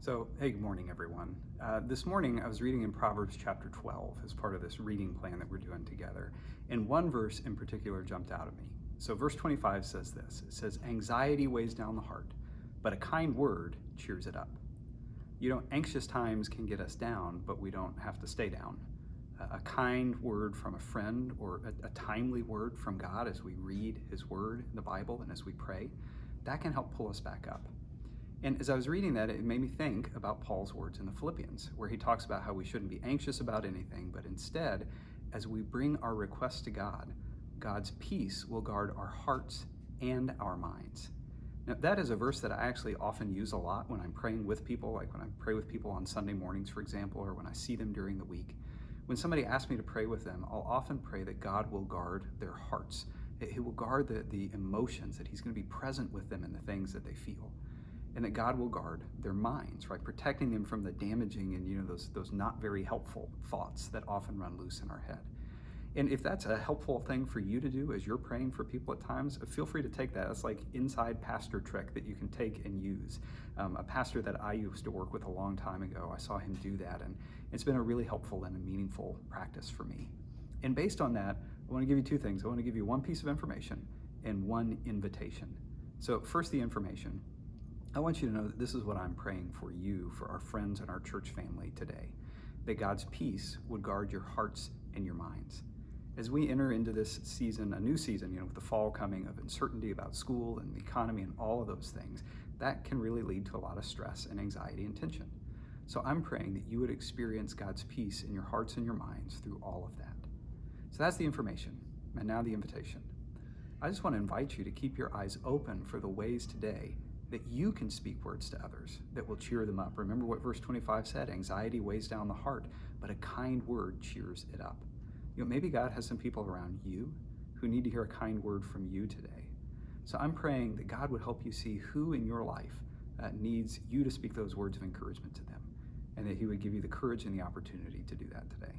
So, hey, good morning, everyone. This morning I was reading in Proverbs chapter 12 as part of this reading plan that we're doing together. And one verse in particular jumped out at me. So, verse 25 says this. It says, "Anxiety weighs down the heart, but a kind word cheers it up." Anxious times can get us down, but we don't have to stay down. A kind word from a friend or a timely word from God as we read His Word in the Bible and as we pray, that can help pull us back up. And as I was reading that, it made me think about Paul's words in the Philippians, where he talks about how we shouldn't be anxious about anything, but instead, as we bring our requests to God, God's peace will guard our hearts and our minds. Now, that is a verse that I actually often use a lot when I'm praying with people, like when I pray with people on Sunday mornings, for example, or when I see them during the week. When somebody asks me to pray with them, I'll often pray that God will guard their hearts. He will guard the emotions, that He's going to be present with them in the things that they feel. And that God will guard their minds, right? Protecting them from the damaging and those not very helpful thoughts that often run loose in our head. And if that's a helpful thing for you to do as you're praying for people at times, feel free to take that. It's like inside pastor trick that you can take and use. A pastor that I used to work with a long time ago, I saw him do that, and it's been a really helpful and a meaningful practice for me. And based on that, I want to give you two things. I want to give you one piece of information and one invitation. So first, the information. I want you to know that this is what I'm praying for you, for our friends and our church family today, that God's peace would guard your hearts and your minds. As we enter into this season, a new season, with the fall coming of uncertainty about school and the economy and all of those things, that can really lead to a lot of stress and anxiety and tension. So I'm praying that you would experience God's peace in your hearts and your minds through all of that. So that's the information, and now the invitation. I just want to invite you to keep your eyes open for the ways today that you can speak words to others that will cheer them up. Remember what verse 25 said, anxiety weighs down the heart, but a kind word cheers it up. Maybe God has some people around you who need to hear a kind word from you today. So I'm praying that God would help you see who in your life needs you to speak those words of encouragement to them, and that He would give you the courage and the opportunity to do that today.